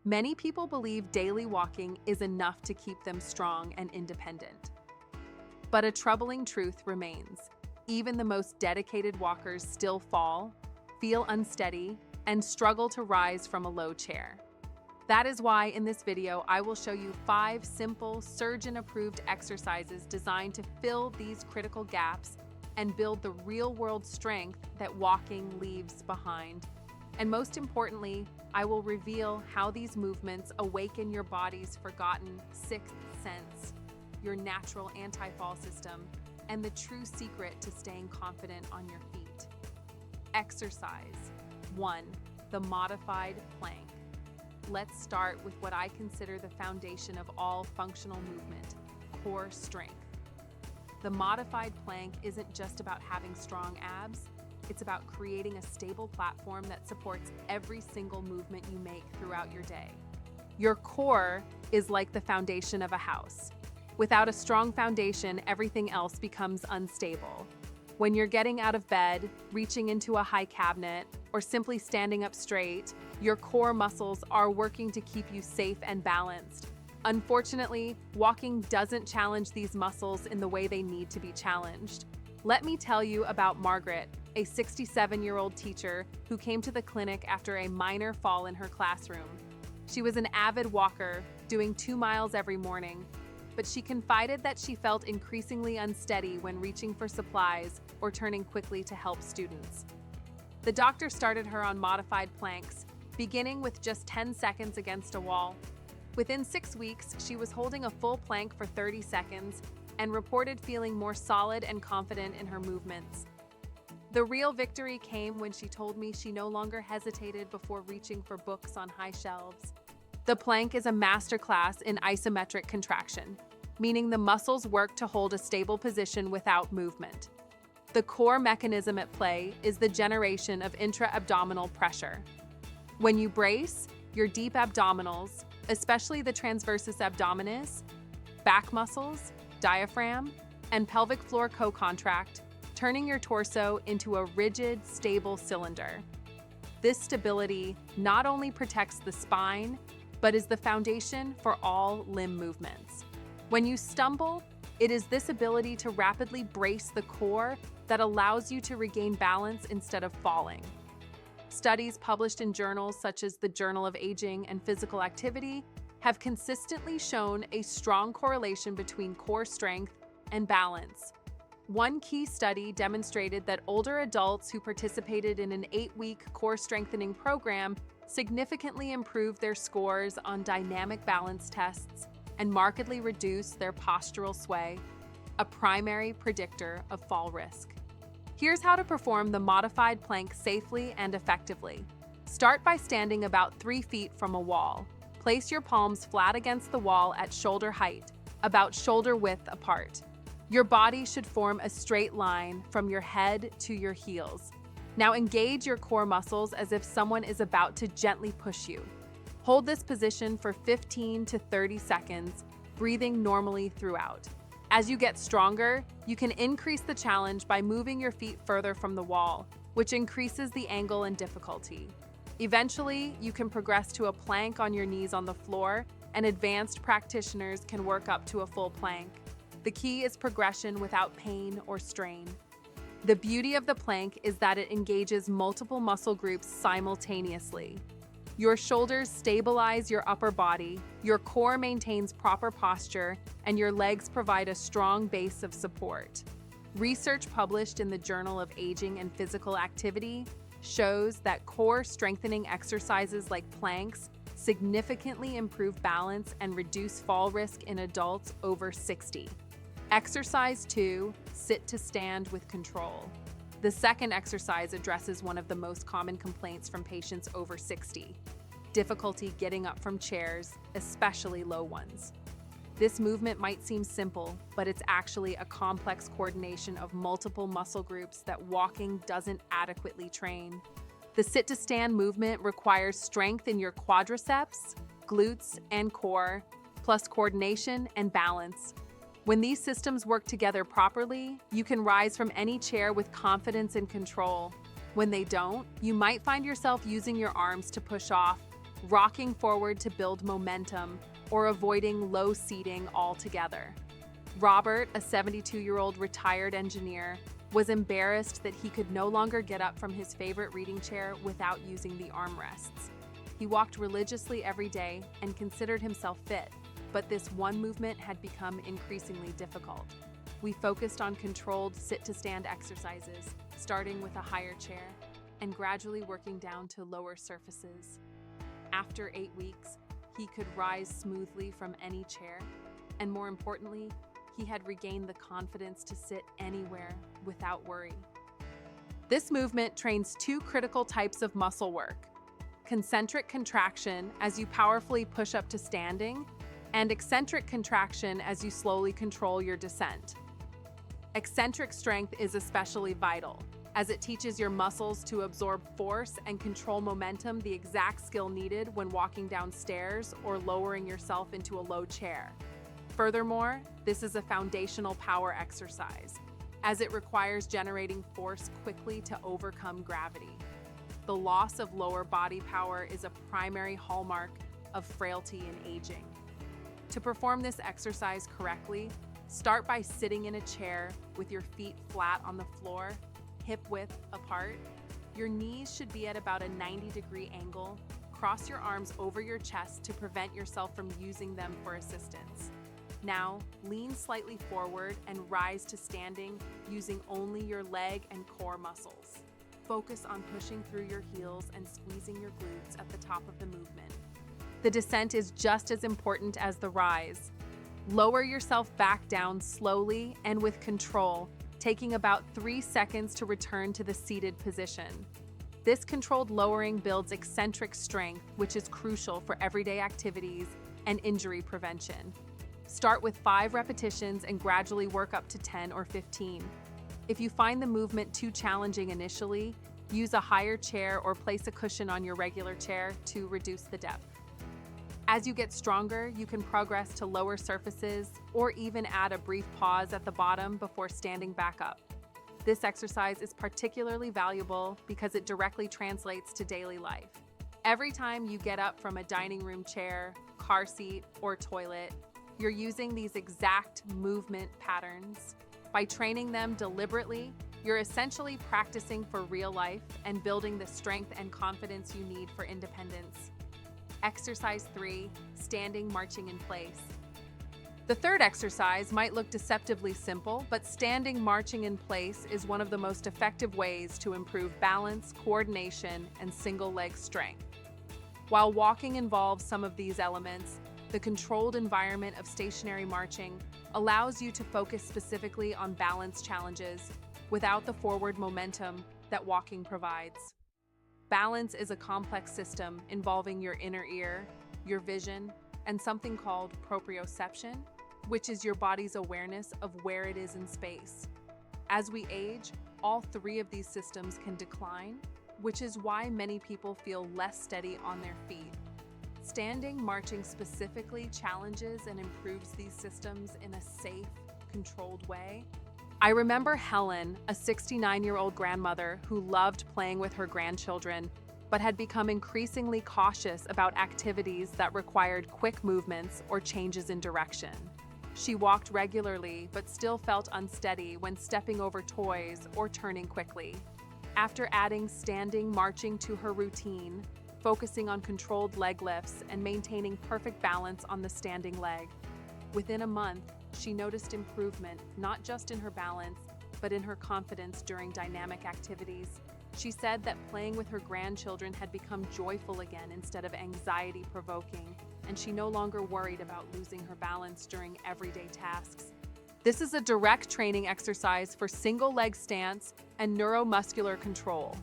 Many people believe daily walking is enough to keep them strong and independent. But a troubling truth remains. Even the most dedicated walkers still fall, feel unsteady, and struggle to rise from a low chair. That is why in this video, I will show you 5 simple, surgeon-approved exercises designed to fill these critical gaps and build the real-world strength that walking leaves behind. And most importantly, I will reveal how these movements awaken your body's forgotten sixth sense, your natural anti-fall system, and the true secret to staying confident on your feet. Exercise 1. The modified plank. Let's start with what I consider the foundation of all functional movement, core strength. The modified plank isn't just about having strong abs, it's about creating a stable platform that supports every single movement you make throughout your day. Your core is like the foundation of a house. Without a strong foundation, everything else becomes unstable. When you're getting out of bed, reaching into a high cabinet, or simply standing up straight, your core muscles are working to keep you safe and balanced. Unfortunately, walking doesn't challenge these muscles in the way they need to be challenged. Let me tell you about Margaret, a 67-year-old teacher who came to the clinic after a minor fall in her classroom. She was an avid walker, doing 2 miles every morning, but she confided that she felt increasingly unsteady when reaching for supplies or turning quickly to help students. The doctor started her on modified planks, beginning with just 10 seconds against a wall. Within 6 weeks, she was holding a full plank for 30 seconds and reported feeling more solid and confident in her movements. The real victory came when she told me she no longer hesitated before reaching for books on high shelves. The plank is a masterclass in isometric contraction, meaning the muscles work to hold a stable position without movement. The core mechanism at play is the generation of intra-abdominal pressure. When you brace, your deep abdominals, especially the transversus abdominis, back muscles, diaphragm, and pelvic floor co-contract, turning your torso into a rigid, stable cylinder. This stability not only protects the spine, but is the foundation for all limb movements. When you stumble, it is this ability to rapidly brace the core that allows you to regain balance instead of falling. Studies published in journals such as the Journal of Aging and Physical Activity have consistently shown a strong correlation between core strength and balance. One key study demonstrated that older adults who participated in an 8-week core strengthening program significantly improved their scores on dynamic balance tests and markedly reduced their postural sway, a primary predictor of fall risk. Here's how to perform the modified plank safely and effectively. Start by standing about 3 feet from a wall. Place your palms flat against the wall at shoulder height, about shoulder width apart. Your body should form a straight line from your head to your heels. Now engage your core muscles as if someone is about to gently push you. Hold this position for 15 to 30 seconds, breathing normally throughout. As you get stronger, you can increase the challenge by moving your feet further from the wall, which increases the angle and difficulty. Eventually, you can progress to a plank on your knees on the floor, and advanced practitioners can work up to a full plank. The key is progression without pain or strain. The beauty of the plank is that it engages multiple muscle groups simultaneously. Your shoulders stabilize your upper body, your core maintains proper posture, and your legs provide a strong base of support. Research published in the Journal of Aging and Physical Activity shows that core strengthening exercises like planks significantly improve balance and reduce fall risk in adults over 60. Exercise 2, sit to stand with control. The second exercise addresses one of the most common complaints from patients over 60, difficulty getting up from chairs, especially low ones. This movement might seem simple, but it's actually a complex coordination of multiple muscle groups that walking doesn't adequately train. The sit-to-stand movement requires strength in your quadriceps, glutes, and core, plus coordination and balance. When these systems work together properly, you can rise from any chair with confidence and control. When they don't, you might find yourself using your arms to push off, rocking forward to build momentum, or avoiding low seating altogether. Robert, a 72-year-old retired engineer, was embarrassed that he could no longer get up from his favorite reading chair without using the armrests. He walked religiously every day and considered himself fit, but this one movement had become increasingly difficult. We focused on controlled sit-to-stand exercises, starting with a higher chair and gradually working down to lower surfaces. After 8 weeks, he could rise smoothly from any chair, and more importantly, he had regained the confidence to sit anywhere without worry. This movement trains 2 critical types of muscle work: concentric contraction as you powerfully push up to standing, and eccentric contraction as you slowly control your descent. Eccentric strength is especially vital, as it teaches your muscles to absorb force and control momentum, the exact skill needed when walking down stairs or lowering yourself into a low chair. Furthermore, this is a foundational power exercise, as it requires generating force quickly to overcome gravity. The loss of lower body power is a primary hallmark of frailty and aging. To perform this exercise correctly, start by sitting in a chair with your feet flat on the floor, hip width apart. Your knees should be at about a 90-degree angle. Cross your arms over your chest to prevent yourself from using them for assistance. Now, lean slightly forward and rise to standing using only your leg and core muscles. Focus on pushing through your heels and squeezing your glutes at the top of the movement. The descent is just as important as the rise. Lower yourself back down slowly and with control, taking about 3 seconds to return to the seated position. This controlled lowering builds eccentric strength, which is crucial for everyday activities and injury prevention. Start with 5 repetitions and gradually work up to 10 or 15. If you find the movement too challenging initially, use a higher chair or place a cushion on your regular chair to reduce the depth. As you get stronger, you can progress to lower surfaces or even add a brief pause at the bottom before standing back up. This exercise is particularly valuable because it directly translates to daily life. Every time you get up from a dining room chair, car seat, or toilet, you're using these exact movement patterns. By training them deliberately, you're essentially practicing for real life and building the strength and confidence you need for independence. Exercise 3, standing marching in place. The third exercise might look deceptively simple, but standing marching in place is one of the most effective ways to improve balance, coordination, and single leg strength. While walking involves some of these elements, the controlled environment of stationary marching allows you to focus specifically on balance challenges without the forward momentum that walking provides. Balance is a complex system involving your inner ear, your vision, and something called proprioception, which is your body's awareness of where it is in space. As we age, all 3 of these systems can decline, which is why many people feel less steady on their feet. Standing marching specifically challenges and improves these systems in a safe, controlled way. I remember Helen, a 69-year-old grandmother who loved playing with her grandchildren, but had become increasingly cautious about activities that required quick movements or changes in direction. She walked regularly, but still felt unsteady when stepping over toys or turning quickly. After adding standing marching to her routine, focusing on controlled leg lifts and maintaining perfect balance on the standing leg, within a month, she noticed improvement not just in her balance, but in her confidence during dynamic activities. She said that playing with her grandchildren had become joyful again instead of anxiety-provoking, and she no longer worried about losing her balance during everyday tasks. This is a direct training exercise for single leg stance and neuromuscular control.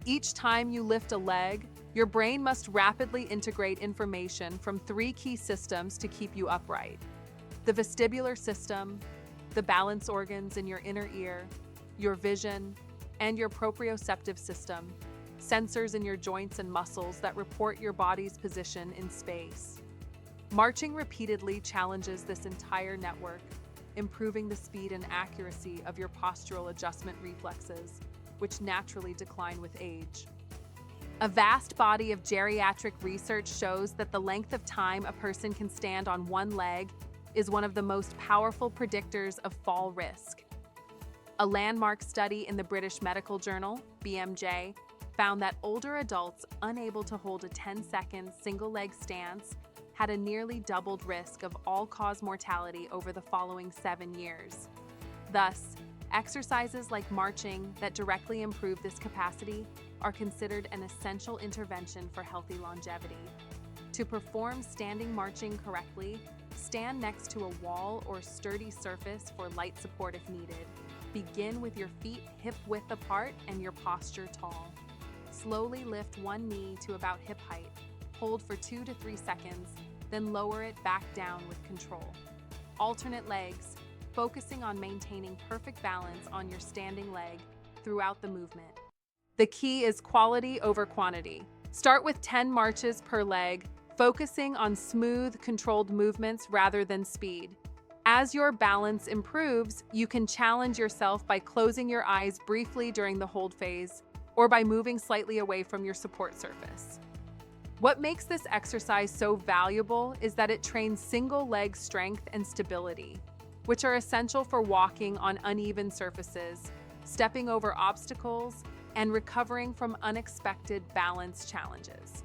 Each time you lift a leg, your brain must rapidly integrate information from 3 key systems to keep you upright: the vestibular system, the balance organs in your inner ear, your vision, and your proprioceptive system, sensors in your joints and muscles that report your body's position in space. Marching repeatedly challenges this entire network, improving the speed and accuracy of your postural adjustment reflexes, which naturally decline with age. A vast body of geriatric research shows that the length of time a person can stand on one leg is one of the most powerful predictors of fall risk. A landmark study in the British Medical Journal, BMJ, found that older adults unable to hold a 10-second single-leg stance had a nearly doubled risk of all-cause mortality over the following 7 years. Thus, exercises like marching that directly improve this capacity are considered an essential intervention for healthy longevity. To perform standing marching correctly, stand next to a wall or sturdy surface for light support if needed. Begin with your feet hip-width apart and your posture tall. Slowly lift one knee to about hip height. Hold for 2 to 3 seconds, then lower it back down with control. Alternate legs, focusing on maintaining perfect balance on your standing leg throughout the movement. The key is quality over quantity. Start with 10 marches per leg, focusing on smooth, controlled movements rather than speed. As your balance improves, you can challenge yourself by closing your eyes briefly during the hold phase or by moving slightly away from your support surface. What makes this exercise so valuable is that it trains single leg strength and stability, which are essential for walking on uneven surfaces, stepping over obstacles, and recovering from unexpected balance challenges.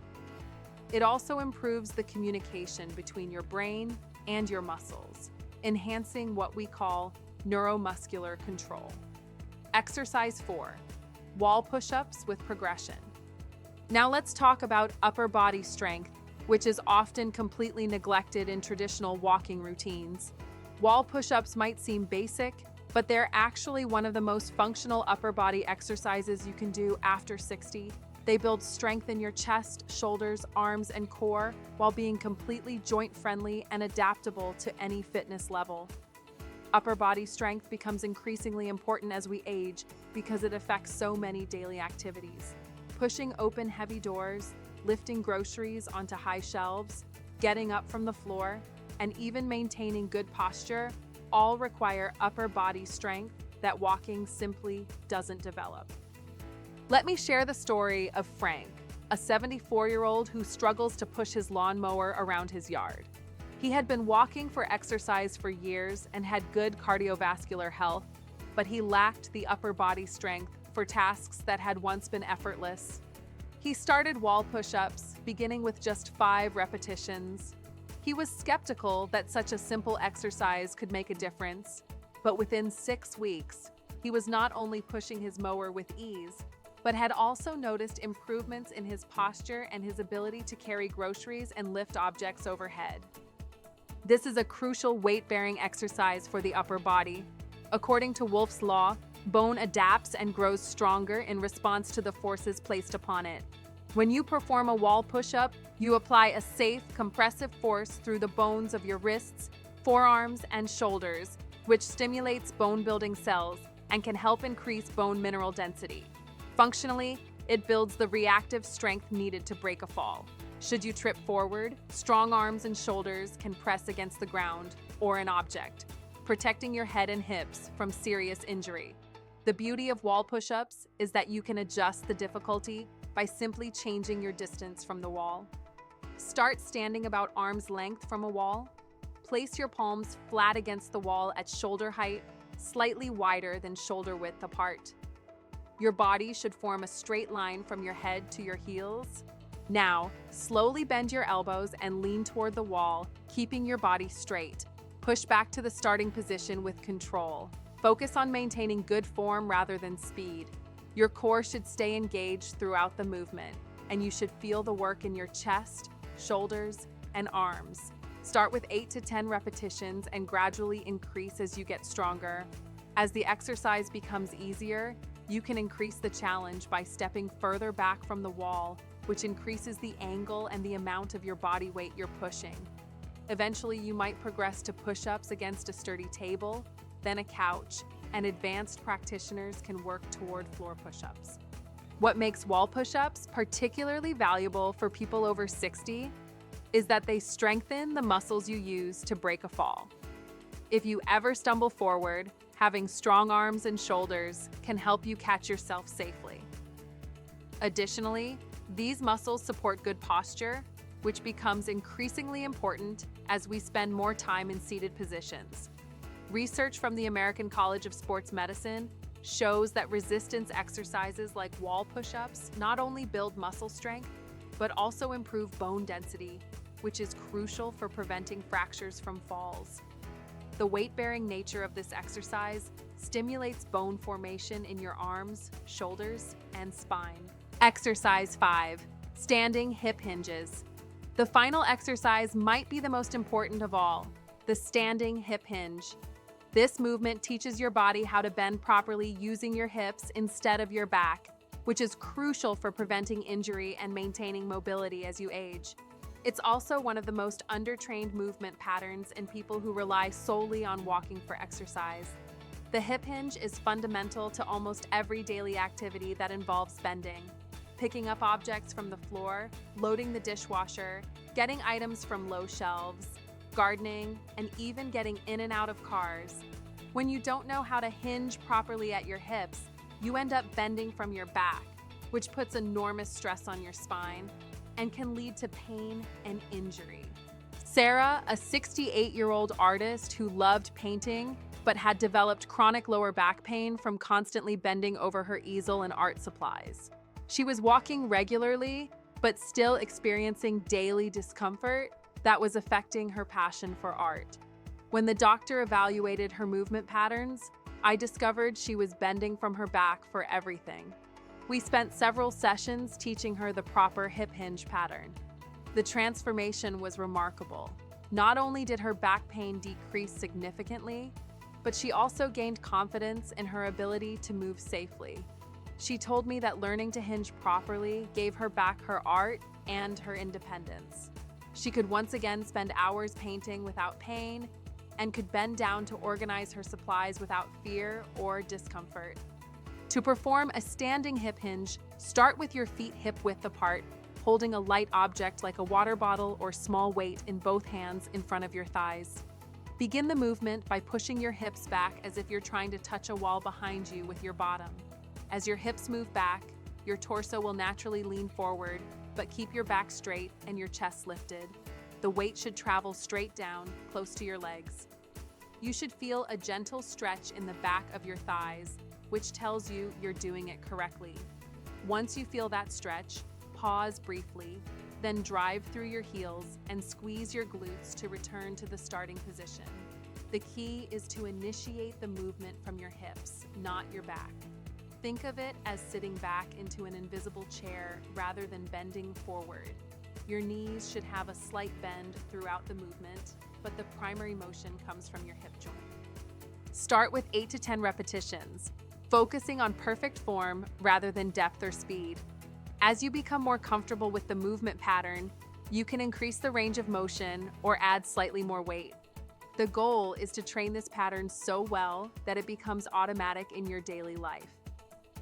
It also improves the communication between your brain and your muscles, enhancing what we call neuromuscular control. Exercise 4, wall push-ups with progression. Now let's talk about upper body strength, which is often completely neglected in traditional walking routines. Wall push-ups might seem basic, but they're actually one of the most functional upper body exercises you can do after 60. They build strength in your chest, shoulders, arms, and core while being completely joint-friendly and adaptable to any fitness level. Upper body strength becomes increasingly important as we age because it affects so many daily activities. Pushing open heavy doors, lifting groceries onto high shelves, getting up from the floor, and even maintaining good posture all require upper body strength that walking simply doesn't develop. Let me share the story of Frank, a 74-year-old who struggles to push his lawnmower around his yard. He had been walking for exercise for years and had good cardiovascular health, but he lacked the upper body strength for tasks that had once been effortless. He started wall push-ups, beginning with just 5 repetitions. He was skeptical that such a simple exercise could make a difference, but within 6 weeks, he was not only pushing his mower with ease, but had also noticed improvements in his posture and his ability to carry groceries and lift objects overhead. This is a crucial weight-bearing exercise for the upper body. According to Wolff's Law, bone adapts and grows stronger in response to the forces placed upon it. When you perform a wall push-up, you apply a safe, compressive force through the bones of your wrists, forearms, and shoulders, which stimulates bone-building cells and can help increase bone mineral density. Functionally, it builds the reactive strength needed to break a fall. Should you trip forward, strong arms and shoulders can press against the ground or an object, protecting your head and hips from serious injury. The beauty of wall push-ups is that you can adjust the difficulty by simply changing your distance from the wall. Start standing about arm's length from a wall. Place your palms flat against the wall at shoulder height, slightly wider than shoulder width apart. Your body should form a straight line from your head to your heels. Now, slowly bend your elbows and lean toward the wall, keeping your body straight. Push back to the starting position with control. Focus on maintaining good form rather than speed. Your core should stay engaged throughout the movement, and you should feel the work in your chest, shoulders, and arms. Start with 8 to 10 repetitions and gradually increase as you get stronger. As the exercise becomes easier, you can increase the challenge by stepping further back from the wall, which increases the angle and the amount of your body weight you're pushing. Eventually, you might progress to push-ups against a sturdy table, then a couch, and advanced practitioners can work toward floor push-ups. What makes wall push-ups particularly valuable for people over 60 is that they strengthen the muscles you use to break a fall. If you ever stumble forward, having strong arms and shoulders can help you catch yourself safely. Additionally, These muscles support good posture, which becomes increasingly important as we spend more time in seated positions. Research from the American College of Sports Medicine shows that resistance exercises like wall push-ups not only build muscle strength, but also improve bone density, which is crucial for preventing fractures from falls. The weight-bearing nature of this exercise stimulates bone formation in your arms, shoulders, and spine. Exercise 5. Standing hip hinges. The final exercise might be the most important of all, the standing hip hinge. This movement teaches your body how to bend properly using your hips instead of your back, which is crucial for preventing injury and maintaining mobility as you age. It's also one of the most undertrained movement patterns in people who rely solely on walking for exercise. The hip hinge is fundamental to almost every daily activity that involves bending. Picking up objects from the floor, loading the dishwasher, getting items from low shelves, gardening, and even getting in and out of cars. When you don't know how to hinge properly at your hips, you end up bending from your back, which puts enormous stress on your spine and can lead to pain and injury. Sarah, a 68-year-old artist who loved painting but had developed chronic lower back pain from constantly bending over her easel and art supplies. She was walking regularly, but still experiencing daily discomfort that was affecting her passion for art. When the doctor evaluated her movement patterns, I discovered she was bending from her back for everything. We spent several sessions teaching her the proper hip hinge pattern. The transformation was remarkable. Not only did her back pain decrease significantly, but she also gained confidence in her ability to move safely. She told me that learning to hinge properly gave her back her art and her independence. She could once again spend hours painting without pain and could bend down to organize her supplies without fear or discomfort. To perform a standing hip hinge, start with your feet hip-width apart, holding a light object like a water bottle or small weight in both hands in front of your thighs. Begin the movement by pushing your hips back as if you're trying to touch a wall behind you with your bottom. As your hips move back, your torso will naturally lean forward, but keep your back straight and your chest lifted. The weight should travel straight down, close to your legs. You should feel a gentle stretch in the back of your thighs, which tells you you're doing it correctly. Once you feel that stretch, pause briefly, then drive through your heels and squeeze your glutes to return to the starting position. The key is to initiate the movement from your hips, not your back. Think of it as sitting back into an invisible chair rather than bending forward. Your knees should have a slight bend throughout the movement, but the primary motion comes from your hip joint. Start with 8 to 10 repetitions, focusing on perfect form rather than depth or speed. As you become more comfortable with the movement pattern, you can increase the range of motion or add slightly more weight. The goal is to train this pattern so well that it becomes automatic in your daily life.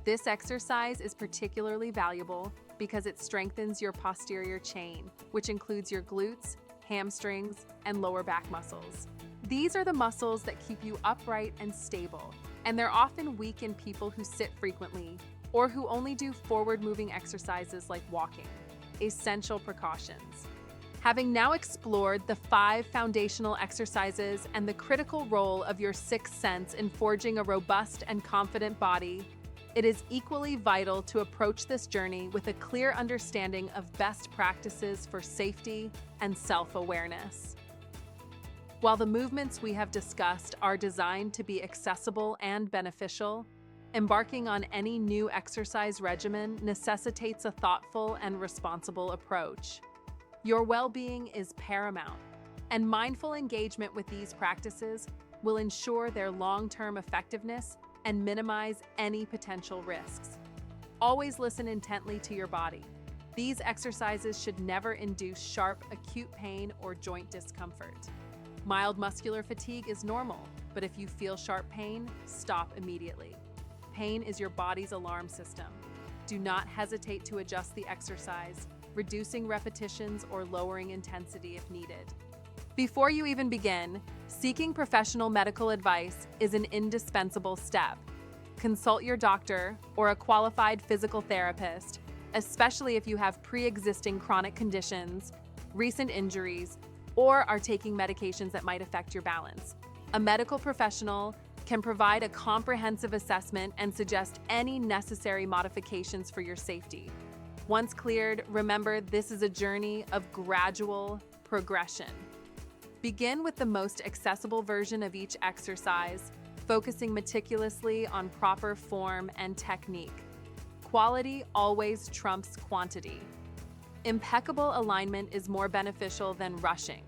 This exercise is particularly valuable because it strengthens your posterior chain, which includes your glutes, hamstrings, and lower back muscles. These are the muscles that keep you upright and stable, and they're often weak in people who sit frequently or who only do forward-moving exercises like walking. Essential precautions. Having now explored the 5 foundational exercises and the critical role of your sixth sense in forging a robust and confident body, it is equally vital to approach this journey with a clear understanding of best practices for safety and self-awareness. While the movements we have discussed are designed to be accessible and beneficial, embarking on any new exercise regimen necessitates a thoughtful and responsible approach. Your well-being is paramount, and mindful engagement with these practices will ensure their long-term effectiveness and minimize any potential risks. Always listen intently to your body. These exercises should never induce sharp, acute pain or joint discomfort. Mild muscular fatigue is normal, but if you feel sharp pain, stop immediately. Pain is your body's alarm system. Do not hesitate to adjust the exercise, reducing repetitions or lowering intensity if needed. Before you even begin, seeking professional medical advice is an indispensable step. Consult your doctor or a qualified physical therapist especially if you have pre-existing chronic conditions, recent injuries, or are taking medications that might affect your balance. A medical professional can provide a comprehensive assessment and suggest any necessary modifications for your safety. Once cleared, remember this is a journey of gradual progression. Begin with the most accessible version of each exercise, focusing meticulously on proper form and technique. Quality always trumps quantity. Impeccable alignment is more beneficial than rushing.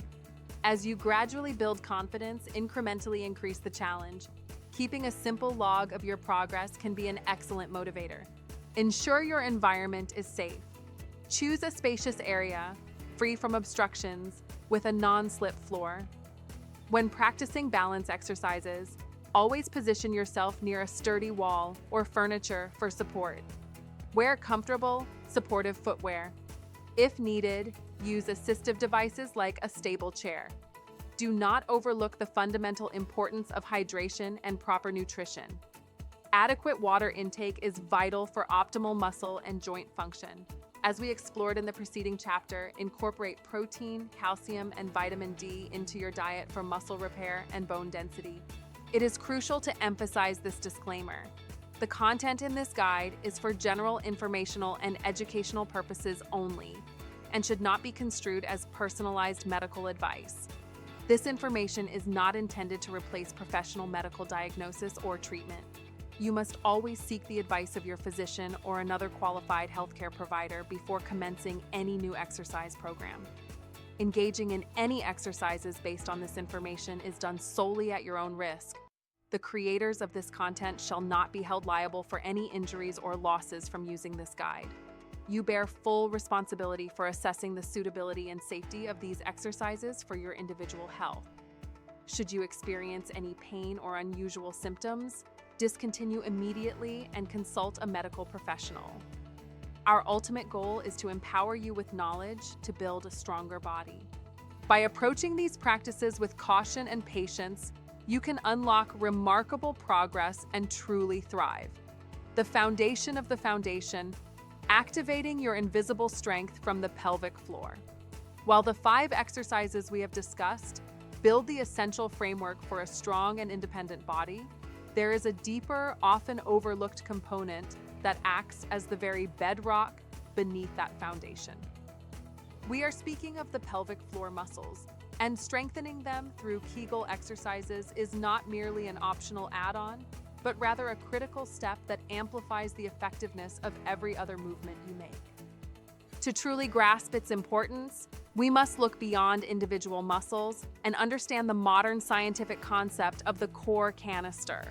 As you gradually build confidence, incrementally increase the challenge. Keeping a simple log of your progress can be an excellent motivator. Ensure your environment is safe. Choose a spacious area, free from obstructions, with a non-slip floor. When practicing balance exercises, always position yourself near a sturdy wall or furniture for support. Wear comfortable, supportive footwear. If needed, use assistive devices like a stable chair. Do not overlook the fundamental importance of hydration and proper nutrition. Adequate water intake is vital for optimal muscle and joint function. As we explored in the preceding chapter, incorporate protein, calcium, and vitamin D into your diet for muscle repair and bone density. It is crucial to emphasize this disclaimer. The content in this guide is for general informational and educational purposes only and should not be construed as personalized medical advice. This information is not intended to replace professional medical diagnosis or treatment. You must always seek the advice of your physician or another qualified healthcare provider before commencing any new exercise program. Engaging in any exercises based on this information is done solely at your own risk. The creators of this content shall not be held liable for any injuries or losses from using this guide. You bear full responsibility for assessing the suitability and safety of these exercises for your individual health. Should you experience any pain or unusual symptoms, discontinue immediately and consult a medical professional. Our ultimate goal is to empower you with knowledge to build a stronger body. By approaching these practices with caution and patience, you can unlock remarkable progress and truly thrive. The foundation of the foundation, activating your invisible strength from the pelvic floor. While the 5 exercises we have discussed build the essential framework for a strong and independent body, there is a deeper, often overlooked component that acts as the very bedrock beneath that foundation. We are speaking of the pelvic floor muscles, and strengthening them through Kegel exercises is not merely an optional add-on, but rather a critical step that amplifies the effectiveness of every other movement you make. To truly grasp its importance, we must look beyond individual muscles and understand the modern scientific concept of the core canister.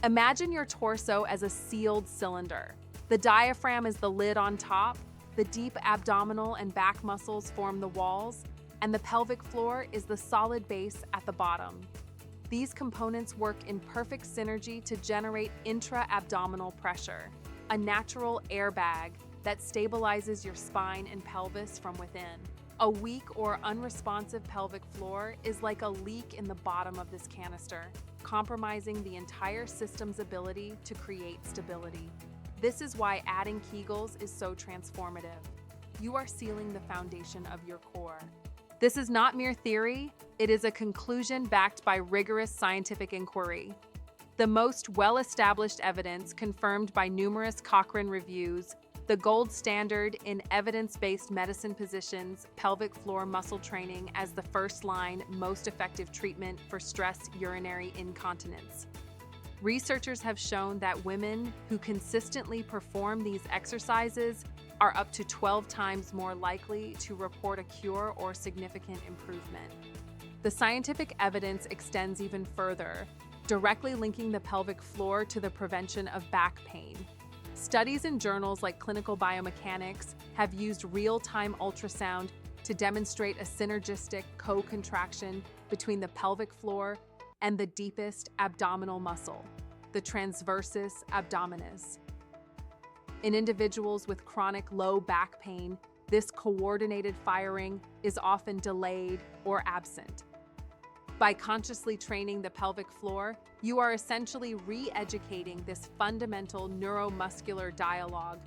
Imagine your torso as a sealed cylinder. The diaphragm is the lid on top, the deep abdominal and back muscles form the walls, and the pelvic floor is the solid base at the bottom. These components work in perfect synergy to generate intra-abdominal pressure, a natural airbag that stabilizes your spine and pelvis from within. A weak or unresponsive pelvic floor is like a leak in the bottom of this canister, compromising the entire system's ability to create stability. This is why adding Kegels is so transformative. You are sealing the foundation of your core. This is not mere theory, it is a conclusion backed by rigorous scientific inquiry. The most well-established evidence confirmed by numerous Cochrane reviews, the gold standard in evidence-based medicine positions pelvic floor muscle training as the first-line, most effective treatment for stress urinary incontinence. Researchers have shown that women who consistently perform these exercises are up to 12 times more likely to report a cure or significant improvement. The scientific evidence extends even further, directly linking the pelvic floor to the prevention of back pain. Studies in journals like Clinical Biomechanics have used real-time ultrasound to demonstrate a synergistic co-contraction between the pelvic floor and the deepest abdominal muscle, the transversus abdominis. In individuals with chronic low back pain, this coordinated firing is often delayed or absent. By consciously training the pelvic floor, you are essentially re-educating this fundamental neuromuscular dialogue,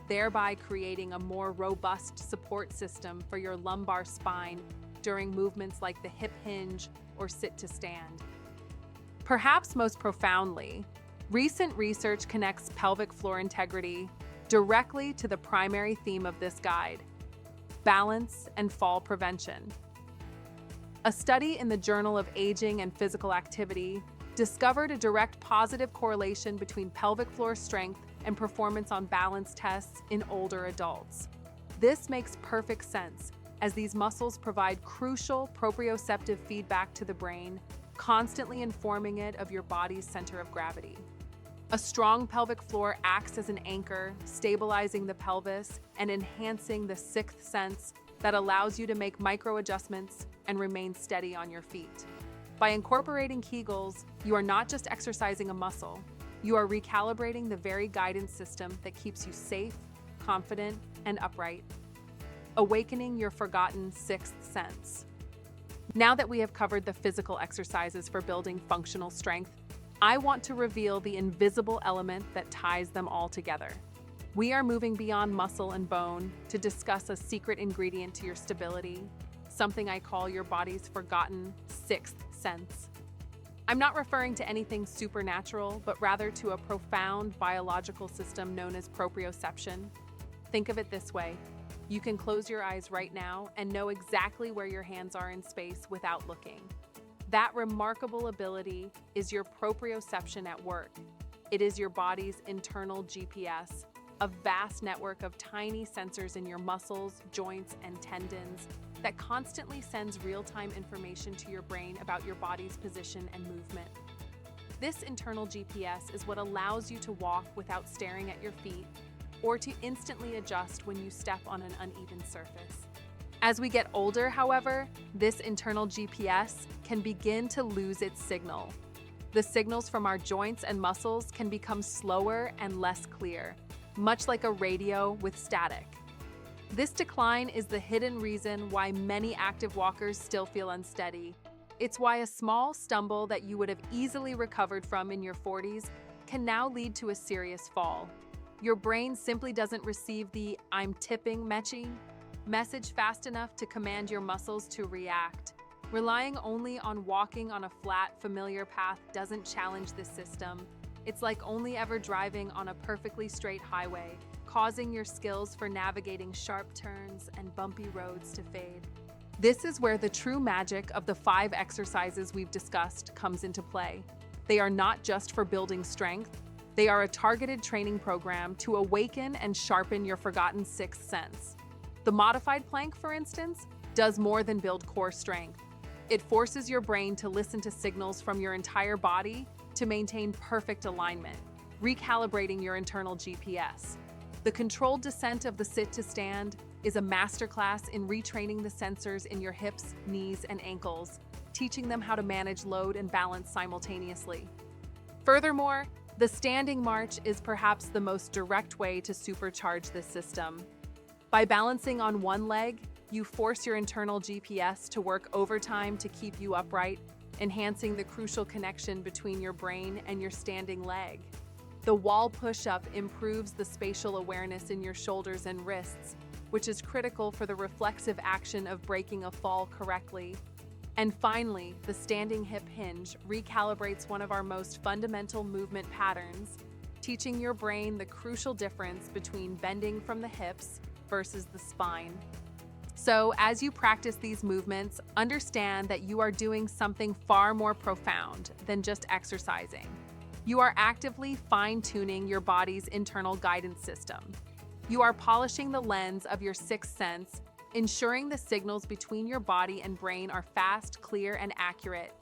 thereby creating a more robust support system for your lumbar spine during movements like the hip hinge or sit to stand. Perhaps most profoundly, recent research connects pelvic floor integrity directly to the primary theme of this guide: balance and fall prevention. A study in the Journal of Aging and Physical Activity discovered a direct positive correlation between pelvic floor strength and performance on balance tests in older adults. This makes perfect sense, as these muscles provide crucial proprioceptive feedback to the brain, constantly informing it of your body's center of gravity. A strong pelvic floor acts as an anchor, stabilizing the pelvis and enhancing the sixth sense that allows you to make micro adjustments and remain steady on your feet. By incorporating Kegels, you are not just exercising a muscle, you are recalibrating the very guidance system that keeps you safe, confident, and upright, awakening your forgotten sixth sense. Now that we have covered the physical exercises for building functional strength, I want to reveal the invisible element that ties them all together. We are moving beyond muscle and bone to discuss a secret ingredient to your stability, something I call your body's forgotten sixth sense. I'm not referring to anything supernatural, but rather to a profound biological system known as proprioception. Think of it this way: you can close your eyes right now and know exactly where your hands are in space without looking. That remarkable ability is your proprioception at work. It is your body's internal GPS, a vast network of tiny sensors in your muscles, joints, and tendons that constantly sends real-time information to your brain about your body's position and movement. This internal GPS is what allows you to walk without staring at your feet, or to instantly adjust when you step on an uneven surface. As we get older, however, this internal GPS can begin to lose its signal. The signals from our joints and muscles can become slower and less clear, much like a radio with static. This decline is the hidden reason why many active walkers still feel unsteady. It's why a small stumble that you would have easily recovered from in your 40s can now lead to a serious fall. Your brain simply doesn't receive the "I'm tipping" message fast enough to command your muscles to react. Relying only on walking on a flat, familiar path doesn't challenge this system. It's like only ever driving on a perfectly straight highway, causing your skills for navigating sharp turns and bumpy roads to fade. This is where the true magic of the 5 exercises we've discussed comes into play. They are not just for building strength, they are a targeted training program to awaken and sharpen your forgotten sixth sense. The modified plank, for instance, does more than build core strength. It forces your brain to listen to signals from your entire body to maintain perfect alignment, recalibrating your internal GPS. The controlled descent of the sit to stand is a masterclass in retraining the sensors in your hips, knees, and ankles, teaching them how to manage load and balance simultaneously. Furthermore, the standing march is perhaps the most direct way to supercharge this system. By balancing on one leg, you force your internal GPS to work overtime to keep you upright, enhancing the crucial connection between your brain and your standing leg. The wall push-up improves the spatial awareness in your shoulders and wrists, which is critical for the reflexive action of breaking a fall correctly. And finally, the standing hip hinge recalibrates one of our most fundamental movement patterns, teaching your brain the crucial difference between bending from the hips versus the spine. So, as you practice these movements, understand that you are doing something far more profound than just exercising. You are actively fine-tuning your body's internal guidance system. You are polishing the lens of your sixth sense, ensuring the signals between your body and brain are fast, clear, and accurate.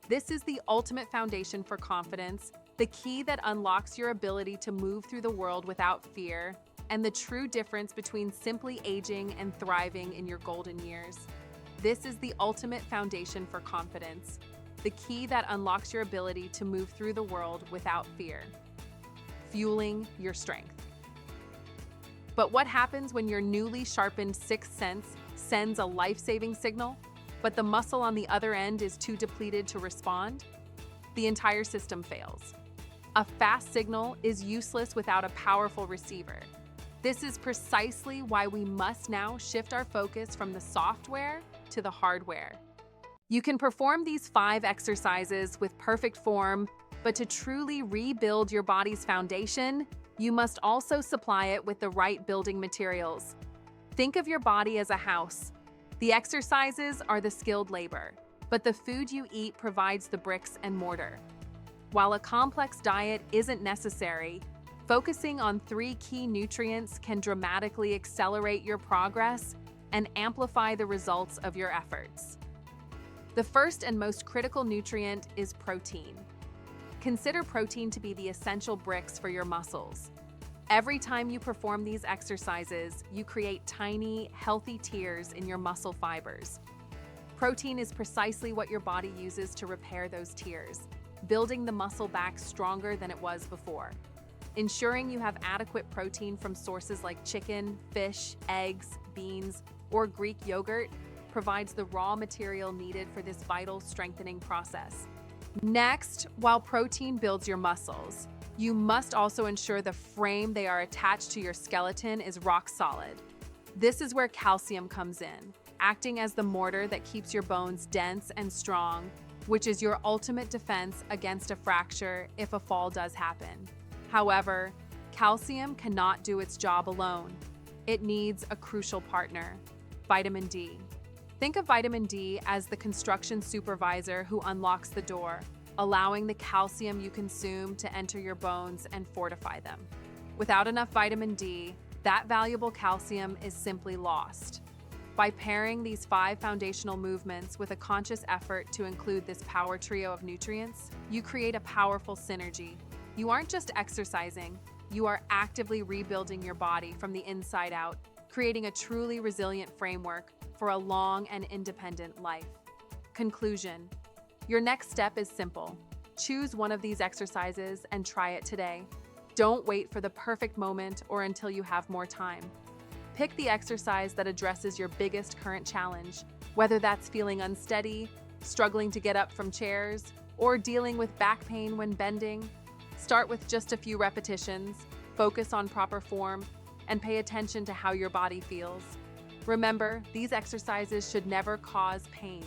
This is the ultimate foundation for confidence, the key that unlocks your ability to move through the world without fear, and the true difference between simply aging and thriving in your golden years. This is the ultimate foundation for confidence, the key that unlocks your ability to move through the world without fear, fueling your strength. But what happens when your newly sharpened sixth sense sends a life-saving signal, but the muscle on the other end is too depleted to respond? The entire system fails. A fast signal is useless without a powerful receiver. This is precisely why we must now shift our focus from the software to the hardware. You can perform these 5 exercises with perfect form, but to truly rebuild your body's foundation, you must also supply it with the right building materials. Think of your body as a house. The exercises are the skilled labor, but the food you eat provides the bricks and mortar. While a complex diet isn't necessary, focusing on 3 key nutrients can dramatically accelerate your progress and amplify the results of your efforts. The first and most critical nutrient is protein. Consider protein to be the essential bricks for your muscles. Every time you perform these exercises, you create tiny, healthy tears in your muscle fibers. Protein is precisely what your body uses to repair those tears, building the muscle back stronger than it was before. Ensuring you have adequate protein from sources like chicken, fish, eggs, beans, or Greek yogurt provides the raw material needed for this vital strengthening process. Next, while protein builds your muscles, you must also ensure the frame they are attached to your skeleton is rock solid. This is where calcium comes in, acting as the mortar that keeps your bones dense and strong, which is your ultimate defense against a fracture if a fall does happen. However, calcium cannot do its job alone. It needs a crucial partner, vitamin D. Think of vitamin D as the construction supervisor who unlocks the door, allowing the calcium you consume to enter your bones and fortify them. Without enough vitamin D, that valuable calcium is simply lost. By pairing these 5 foundational movements with a conscious effort to include this power trio of nutrients, you create a powerful synergy. You aren't just exercising, you are actively rebuilding your body from the inside out, creating a truly resilient framework for a long and independent life. Conclusion: your next step is simple. Choose one of these exercises and try it today. Don't wait for the perfect moment or until you have more time. Pick the exercise that addresses your biggest current challenge, whether that's feeling unsteady, struggling to get up from chairs, or dealing with back pain when bending. Start with just a few repetitions, focus on proper form, and pay attention to how your body feels. Remember, these exercises should never cause pain.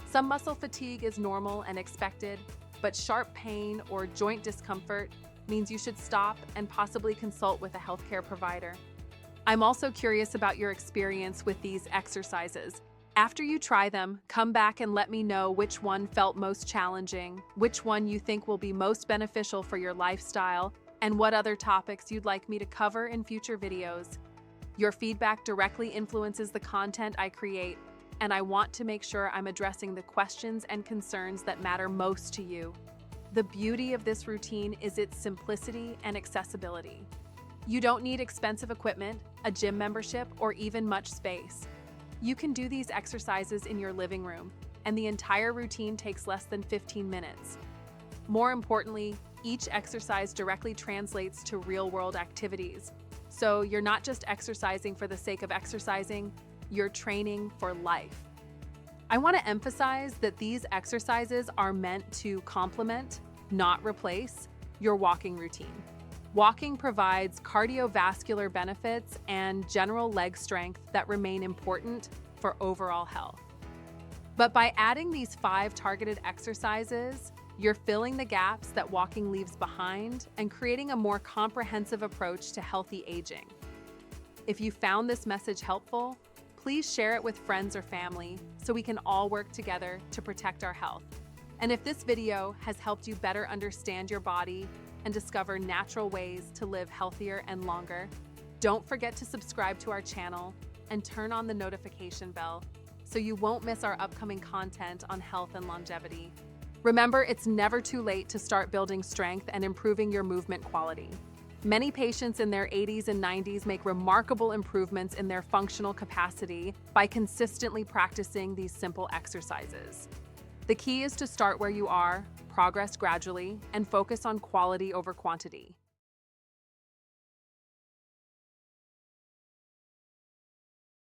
Some muscle fatigue is normal and expected, but sharp pain or joint discomfort means you should stop and possibly consult with a healthcare provider. I'm also curious about your experience with these exercises. After you try them, come back and let me know which one felt most challenging, which one you think will be most beneficial for your lifestyle, and what other topics you'd like me to cover in future videos. Your feedback directly influences the content I create, and I want to make sure I'm addressing the questions and concerns that matter most to you. The beauty of this routine is its simplicity and accessibility. You don't need expensive equipment, a gym membership, or even much space. You can do these exercises in your living room, and the entire routine takes less than 15 minutes. More importantly, each exercise directly translates to real-world activities. So you're not just exercising for the sake of exercising, you're training for life. I want to emphasize that these exercises are meant to complement, not replace, your walking routine. Walking provides cardiovascular benefits and general leg strength that remain important for overall health. But by adding these 5 targeted exercises, you're filling the gaps that walking leaves behind and creating a more comprehensive approach to healthy aging. If you found this message helpful, please share it with friends or family so we can all work together to protect our health. And if this video has helped you better understand your body and discover natural ways to live healthier and longer, don't forget to subscribe to our channel and turn on the notification bell so you won't miss our upcoming content on health and longevity. Remember, it's never too late to start building strength and improving your movement quality. Many patients in their 80s and 90s make remarkable improvements in their functional capacity by consistently practicing these simple exercises. The key is to start where you are, progress gradually, and focus on quality over quantity.